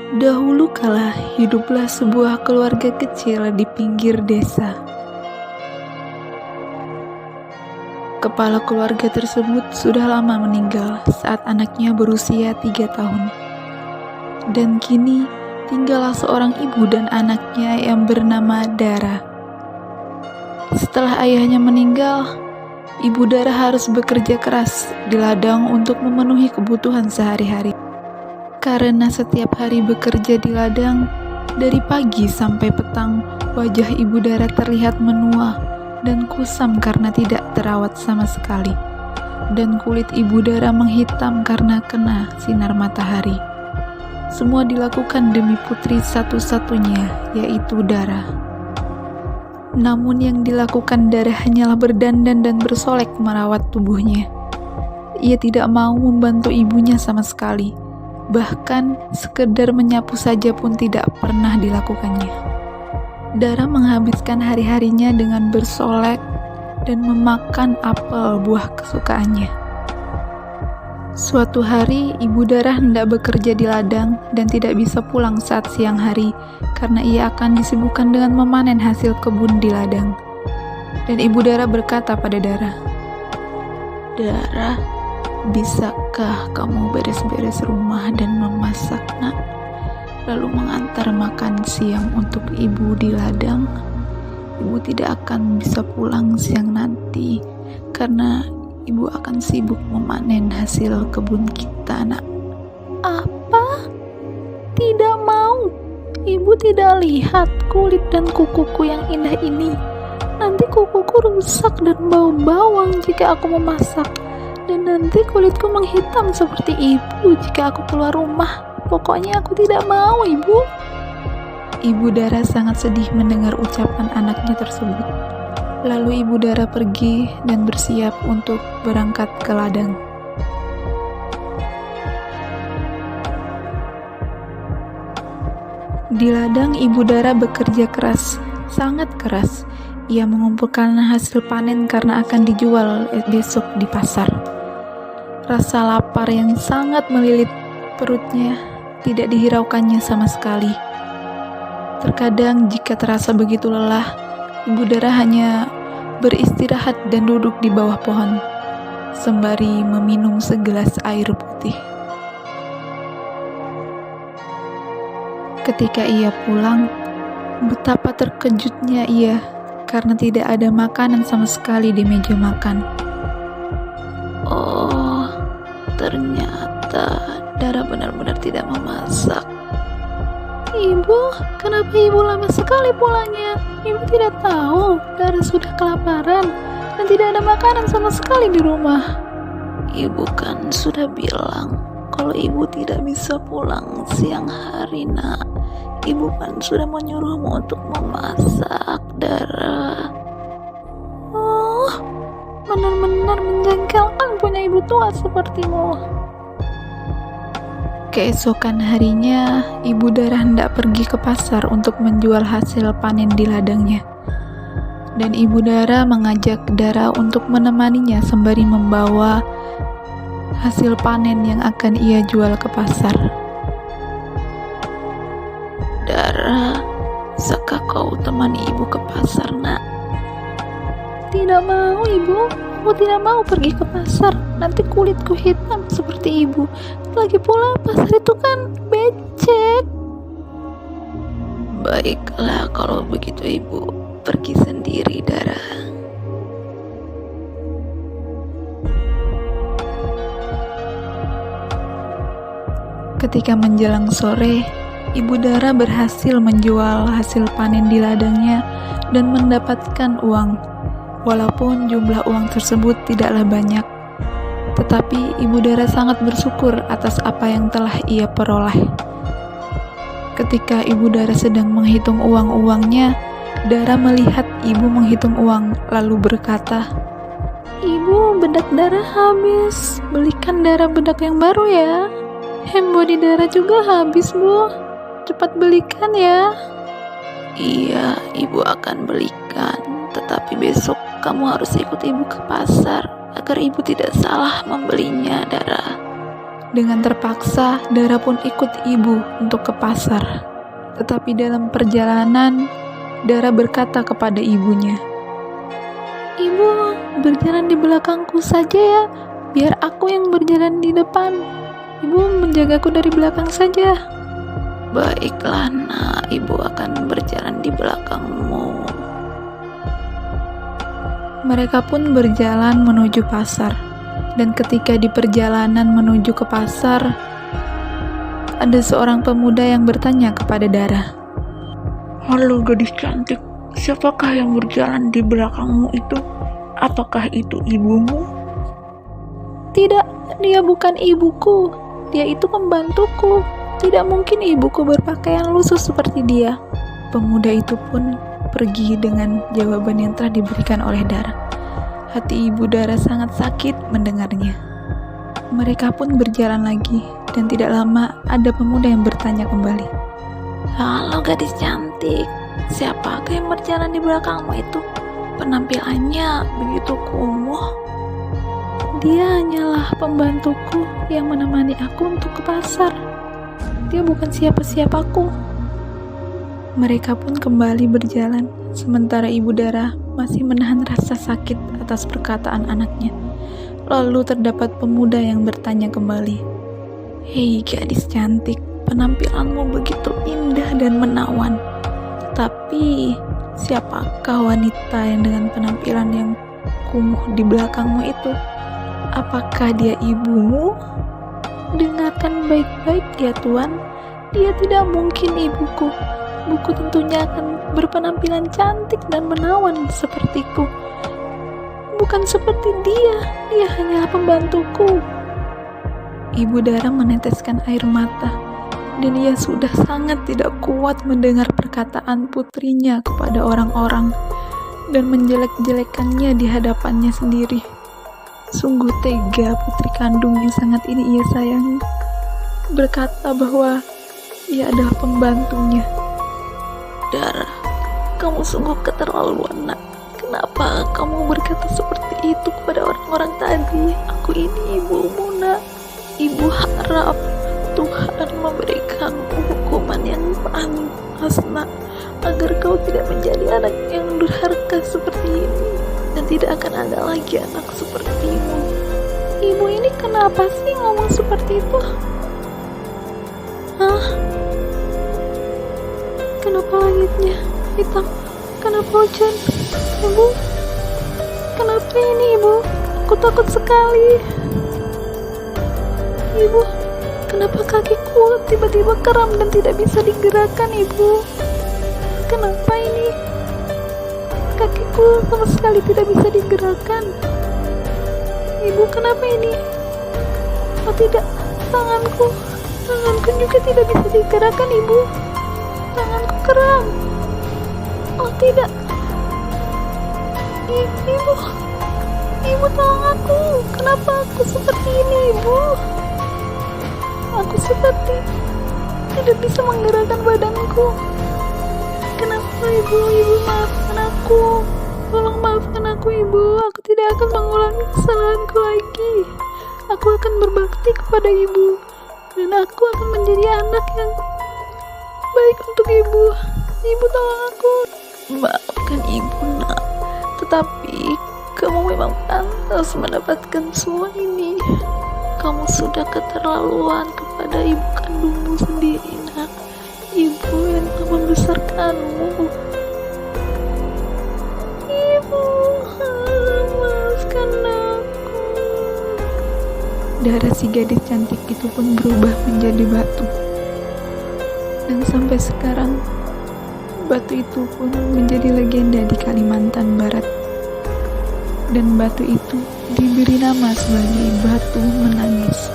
Dahulu kala hiduplah sebuah keluarga kecil di pinggir desa. Kepala keluarga tersebut sudah lama meninggal saat anaknya berusia 3 tahun. Dan kini tinggallah seorang ibu dan anaknya yang bernama Dara. Setelah ayahnya meninggal, ibu Dara harus bekerja keras di ladang untuk memenuhi kebutuhan sehari-hari. Karena setiap hari bekerja di ladang, dari pagi sampai petang, wajah ibu Dara terlihat menua dan kusam karena tidak terawat sama sekali. Dan kulit ibu Dara menghitam karena kena sinar matahari. Semua dilakukan demi putri satu-satunya, yaitu Dara. Namun yang dilakukan Dara hanyalah berdandan dan bersolek merawat tubuhnya. Ia tidak mau membantu ibunya sama sekali. Bahkan sekedar menyapu saja pun tidak pernah dilakukannya. Dara menghabiskan hari-harinya dengan bersolek dan memakan apel buah kesukaannya. Suatu hari, ibu Dara hendak bekerja di ladang dan tidak bisa pulang saat siang hari karena ia akan disibukkan dengan memanen hasil kebun di ladang. Dan ibu Dara berkata pada Dara, "Dara, bisakah kamu beres-beres rumah dan memasak, nak? Lalu mengantar makan siang untuk ibu di ladang? Ibu tidak akan bisa pulang siang nanti karena ibu akan sibuk memanen hasil kebun kita, nak." "Apa? Tidak mau. Ibu tidak lihat kulit dan kukuku yang indah ini. Nanti kukuku rusak dan bau bawang jika aku memasak. Dan nanti kulitku menghitam seperti ibu jika aku keluar rumah. Pokoknya aku tidak mau, ibu." Ibu Dara sangat sedih mendengar ucapan anaknya tersebut. Lalu ibu Dara pergi dan bersiap untuk berangkat ke ladang. Di ladang ibu Dara bekerja keras, sangat keras. Ia mengumpulkan hasil panen karena akan dijual besok di pasar. Rasa lapar yang sangat melilit perutnya tidak dihiraukannya sama sekali. Terkadang jika terasa begitu lelah, ibu Dara hanya beristirahat dan duduk di bawah pohon, sembari meminum segelas air putih. Ketika ia pulang, betapa terkejutnya ia karena tidak ada makanan sama sekali di meja makan. Oh, ternyata Dara benar-benar tidak memasak. "Ibu, kenapa ibu lama sekali pulangnya? Ibu tidak tahu Dara sudah kelaparan dan tidak ada makanan sama sekali di rumah." "Ibu kan sudah bilang kalau ibu tidak bisa pulang siang hari, nak. Ibu kan sudah menyuruhmu untuk memasak, Dara." "Oh, benar-benar menjengkelkan punya ibu tua sepertimu." Keesokan harinya, ibu Dara hendak pergi ke pasar untuk menjual hasil panen di ladangnya. Dan ibu Dara mengajak Dara untuk menemaninya sembari membawa hasil panen yang akan ia jual ke pasar. "Dara, bisakah kau temani ibu ke pasar, nak?" "Tidak mau, ibu. Aku tidak mau pergi ke pasar. Nanti kulitku hitam seperti ibu. Lagi pula pasar itu kan becek." "Baiklah kalau begitu ibu pergi sendiri, Dara." Ketika menjelang sore, ibu Dara berhasil menjual hasil panen di ladangnya dan mendapatkan uang. Walaupun jumlah uang tersebut tidaklah banyak, tetapi ibu Dara sangat bersyukur atas apa yang telah ia peroleh. Ketika ibu Dara sedang menghitung uang-uangnya, Dara melihat ibu menghitung uang lalu berkata, "Ibu, bedak Dara habis. Belikan Dara bedak yang baru ya. Body Dara juga habis, Bu. Cepat belikan ya." "Iya, ibu akan belikan. Tetapi besok kamu harus ikut ibu ke pasar agar ibu tidak salah membelinya, Dara." Dengan terpaksa, Dara pun ikut ibu untuk ke pasar. Tetapi dalam perjalanan, Dara berkata kepada ibunya, "Ibu, berjalan di belakangku saja ya, biar aku yang berjalan di depan. Ibu menjagaku dari belakang saja." "Baiklah nak, ibu akan berjalan di belakangmu." Mereka pun berjalan menuju pasar. Dan ketika di perjalanan menuju ke pasar, ada seorang pemuda yang bertanya kepada Dara, "Halo gadis cantik, siapakah yang berjalan di belakangmu itu? Apakah itu ibumu?" "Tidak, dia bukan ibuku. Dia itu pembantuku. Tidak mungkin ibuku berpakaian lusuh seperti dia." Pemuda itu pun pergi dengan jawaban yang telah diberikan oleh Dara. Hati ibu Dara sangat sakit mendengarnya. Mereka pun berjalan lagi, dan tidak lama ada pemuda yang bertanya kembali, "Halo gadis cantik, siapakah yang berjalan di belakangmu itu? Penampilannya begitu kumuh." "Dia hanyalah pembantuku yang menemani aku untuk ke pasar. Dia bukan siapa-siapaku." Mereka pun kembali berjalan, sementara ibu Dara masih menahan rasa sakit atas perkataan anaknya. Lalu terdapat pemuda yang bertanya kembali, "Hei gadis cantik, penampilanmu begitu indah dan menawan. Tapi siapakah wanita yang dengan penampilan yang kumuh di belakangmu itu? Apakah dia ibumu?" "Dengarkan baik-baik ya Tuan, dia tidak mungkin ibuku. Ibuku tentunya akan berpenampilan cantik dan menawan sepertiku. Bukan seperti dia, dia hanyalah pembantuku." Ibu Dara meneteskan air mata, dan ia sudah sangat tidak kuat mendengar perkataan putrinya kepada orang-orang dan menjelek-jelekannya di hadapannya sendiri. Sungguh tega putri kandung yang sangat ini ia sayangi berkata bahwa ia adalah pembantunya. "Dara, kamu sungguh keterlaluan nak. Kenapa kamu berkata seperti itu kepada orang-orang tadi? Aku ini ibumu nak. Ibu harap Tuhan memberikanmu hukuman yang pantas nak, agar kau tidak menjadi anak yang durhaka seperti ini, dan tidak akan ada lagi anak sepertimu." "Ibu ini kenapa sih ngomong seperti itu?" "Hah? Kenapa langitnya hitam? Kenapa hujan? Ibu, kenapa ini ibu? Aku takut sekali. Ibu, kenapa kakiku tiba-tiba kram dan tidak bisa digerakkan ibu? Kenapa ini? Kakiku sama sekali tidak bisa digerakkan. Ibu, kenapa ini? Oh tidak, tanganku juga tidak bisa digerakkan ibu. Tanganku kram. Oh tidak. Ibu tolong aku. Kenapa aku seperti ini ibu? Aku seperti tidak bisa menggerakkan badanku. Kenapa ibu maafkan aku. Tolong maafkan aku ibu. Aku tidak akan mengulangi kesalahanku lagi. Aku akan berbakti kepada ibu, dan aku akan menjadi anak yang baik untuk ibu. Ibu tolong aku. Maafkan ibu nak, tetapi kamu memang pantas mendapatkan semua ini. Kamu sudah keterlaluan kepada ibu kandungmu sendiri nak. Ibu yang telah membesarkanmu. Ibu, maafkan aku. Darah si gadis cantik itu pun berubah menjadi batu. Dan sampai sekarang, batu itu pun menjadi legenda di Kalimantan Barat. Dan batu itu diberi nama sebagai batu menangis.